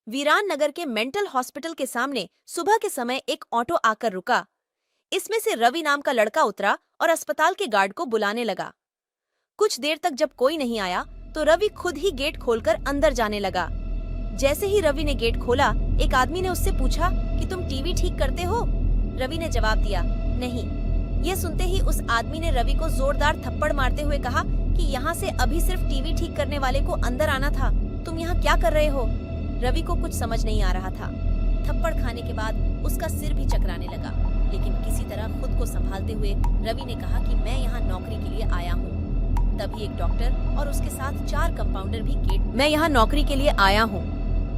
वीरान नगर के mental hospital के सामने सुबह के समय एक ऑटो आकर रुका। इसमें से रवि नाम का लड़का उतरा और अस्पताल के गार्ड को बुलाने लगा। कुछ देर तक जब कोई नहीं आया तो रवि खुद ही गेट खोलकर अंदर जाने लगा। जैसे ही रवि ने गेट खोला, एक आदमी ने उससे पूछा कि तुम टीवी ठीक करते हो? रवि ने जवाब दिया, नहीं। ये सुनते ही उस आदमी ने रवि को जोरदार थप्पड़ मारते हुए कहा कि यहाँ से अभी सिर्फ टीवी ठीक करने वाले को अंदर आना था, तुम यहाँ क्या कर रहे हो? रवि को कुछ समझ नहीं आ रहा था। थप्पड़ खाने के बाद उसका सिर भी चकराने लगा, लेकिन किसी तरह खुद को संभालते हुए रवि ने कहा कि मैं यहाँ नौकरी के लिए आया हूँ। तभी एक डॉक्टर और उसके साथ 4 कंपाउंडर भी गेट मैं यहाँ नौकरी के लिए आया हूँ।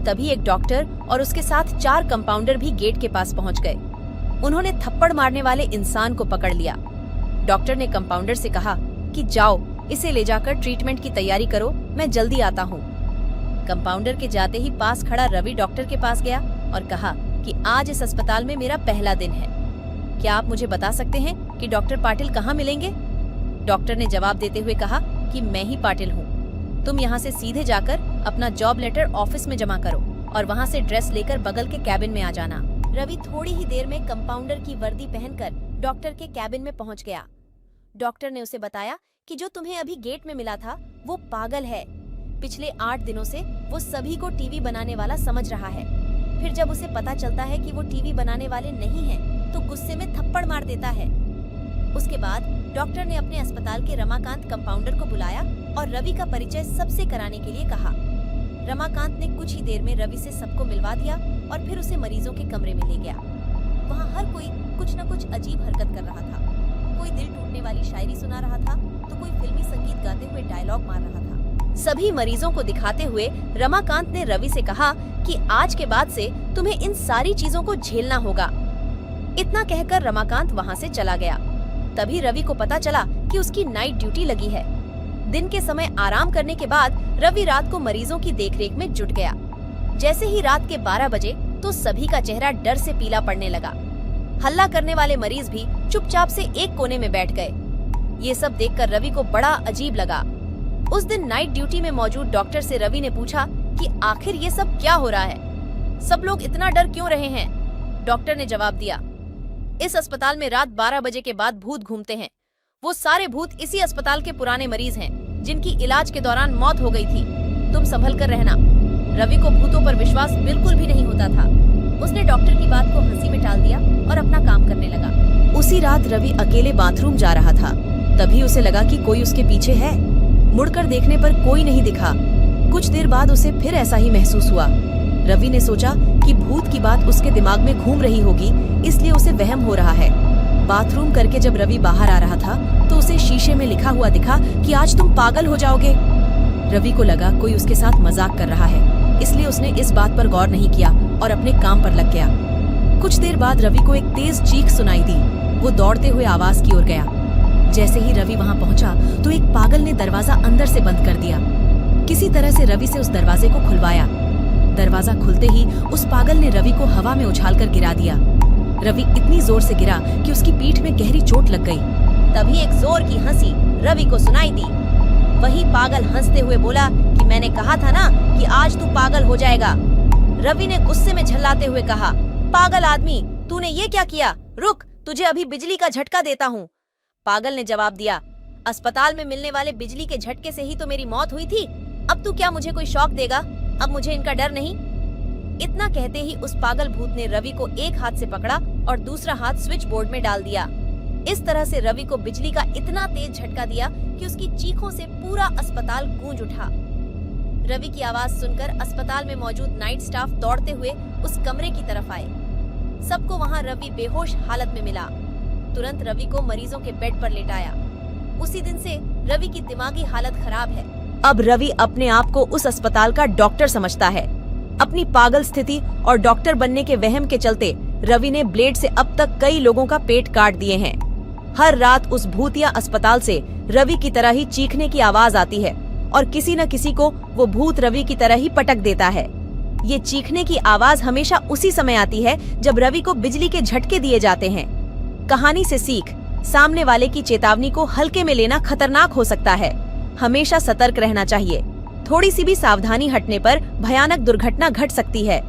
तभी एक डॉक्टर और उसके साथ 4 कंपाउंडर भी गेट के पास पहुँच गए। उन्होंने थप्पड़ मारने वाले इंसान को पकड़ लिया। डॉक्टर ने कंपाउंडर से कहा कि जाओ, इसे ले जाकर ट्रीटमेंट की तैयारी करो, मैं जल्दी आता हूँ। कंपाउंडर के जाते ही पास खड़ा रवि डॉक्टर के पास गया और कहा कि आज इस अस्पताल में मेरा पहला दिन है। क्या आप मुझे बता सकते हैं कि डॉक्टर पाटिल कहाँ मिलेंगे? डॉक्टर ने जवाब देते हुए कहा कि मैं ही पाटिल हूँ। तुम यहाँ से सीधे जाकर अपना जॉब लेटर ऑफिस में जमा करो और वहाँ से ड्रेस लेकर बगल के कैबिन में आ जाना। रवि थोड़ी ही देर में कंपाउंडर की वर्दी पहनकर डॉक्टर के कैबिन में पहुँच गया। डॉक्टर ने उसे बताया कि जो तुम्हें अभी गेट में मिला था वो पागल है। पिछले 8 दिनों से वो सभी को टीवी बनाने वाला समझ रहा है। फिर जब उसे पता चलता है कि वो टीवी बनाने वाले नहीं हैं, तो गुस्से में थप्पड़ मार देता है। उसके बाद डॉक्टर ने अपने अस्पताल के रमाकांत कंपाउंडर को बुलाया और रवि का परिचय सबसे कराने के लिए कहा। रमाकांत ने कुछ ही देर में रवि से सबको मिलवा दिया और फिर उसे मरीजों के कमरे में ले गया। वहाँ हर कोई कुछ न कुछ अजीब हरकत कर रहा था। कोई दिल टूटने वाली शायरी सुना रहा था, तो कोई फिल्मी संगीत गाते हुए डायलॉग मार रहा था। सभी मरीजों को दिखाते हुए रमाकांत ने रवि से कहा कि आज के बाद से तुम्हें इन सारी चीजों को झेलना होगा। इतना कहकर रमाकांत वहाँ से चला गया। तभी रवि को पता चला कि उसकी नाइट ड्यूटी लगी है। दिन के समय आराम करने के बाद रवि रात को मरीजों की देखरेख में जुट गया। जैसे ही रात के 12 बजे तो सभी का चेहरा डर से पीला पड़ने लगा। हल्ला करने वाले मरीज भी चुपचाप से एक कोने में बैठ गए। ये सब देखकर रवि को बड़ा अजीब लगा। उस दिन नाइट ड्यूटी में मौजूद डॉक्टर से रवि ने पूछा कि आखिर ये सब क्या हो रहा है, सब लोग इतना डर क्यों रहे हैं? डॉक्टर ने जवाब दिया, इस अस्पताल में रात 12 बजे के बाद भूत घूमते हैं। वो सारे भूत इसी अस्पताल के पुराने मरीज हैं, जिनकी इलाज के दौरान मौत हो गई थी। तुम संभल कर रहना। रवि को भूतों पर विश्वास बिल्कुल भी नहीं होता था। उसने डॉक्टर की बात को हंसी में टाल दिया और अपना काम करने लगा। उसी रात रवि अकेले बाथरूम जा रहा था। तभी उसे लगा कि कोई उसके पीछे है। मुड़कर देखने पर कोई नहीं दिखा। कुछ देर बाद उसे फिर ऐसा ही महसूस हुआ। रवि ने सोचा कि भूत की बात उसके दिमाग में घूम रही होगी, इसलिए उसे वहम हो रहा है। बाथरूम करके जब रवि बाहर आ रहा था तो उसे शीशे में लिखा हुआ दिखा कि आज तुम पागल हो जाओगे। रवि को लगा कोई उसके साथ मजाक कर रहा है, इसलिए उसने इस बात पर गौर नहीं किया और अपने काम पर लग गया। कुछ देर बाद रवि को एक तेज चीख सुनाई दी। वो दौड़ते हुए आवाज की ओर गया। जैसे ही रवि वहां पहुंचा तो एक पागल ने दरवाजा अंदर से बंद कर दिया। किसी तरह से रवि से उस दरवाजे को खुलवाया। दरवाजा खुलते ही उस पागल ने रवि को हवा में उछालकर गिरा दिया। रवि इतनी जोर से गिरा कि उसकी पीठ में गहरी चोट लग गई। तभी एक जोर की हंसी रवि को सुनाई दी। वही पागल हंसते हुए बोला कि मैंने कहा था ना कि आज तू पागल हो जाएगा। रवि ने गुस्से में झल्लाते हुए कहा, पागल आदमी, तूने ये क्या किया? रुक, तुझे अभी बिजली का झटका देता हूँ। पागल ने जवाब दिया, अस्पताल में मिलने वाले बिजली के झटके से ही तो मेरी मौत हुई थी। अब तू क्या मुझे कोई शौक देगा? अब मुझे इनका डर नहीं। इतना कहते ही उस पागल भूत ने रवि को एक हाथ से पकड़ा और दूसरा हाथ स्विच बोर्ड में डाल दिया। इस तरह से रवि को बिजली का इतना तेज झटका दिया कि उसकी चीखों से पूरा अस्पताल गूंज उठा। रवि की आवाज सुनकर अस्पताल में मौजूद नाइट स्टाफ दौड़ते हुए उस कमरे की तरफ आए। सबको वहाँ रवि बेहोश हालत में मिला। तुरंत रवि को मरीजों के बेड पर लेटाया। उसी दिन से रवि की दिमागी हालत खराब है। अब रवि अपने आप को उस अस्पताल का डॉक्टर समझता है। अपनी पागल स्थिति और डॉक्टर बनने के वहम के चलते रवि ने ब्लेड से अब तक कई लोगों का पेट काट दिए हैं। हर रात उस भूतिया अस्पताल से रवि की तरह ही चीखने की आवाज आती है और किसी न किसी को वो भूत रवि की तरह ही पटक देता है। ये चीखने की आवाज हमेशा उसी समय आती है जब रवि को बिजली के झटके दिए जाते हैं। कहानी से सीख, सामने वाले की चेतावनी को हल्के में लेना खतरनाक हो सकता है। हमेशा सतर्क रहना चाहिए। थोड़ी सी भी सावधानी हटने पर भयानक दुर्घटना घट सकती है।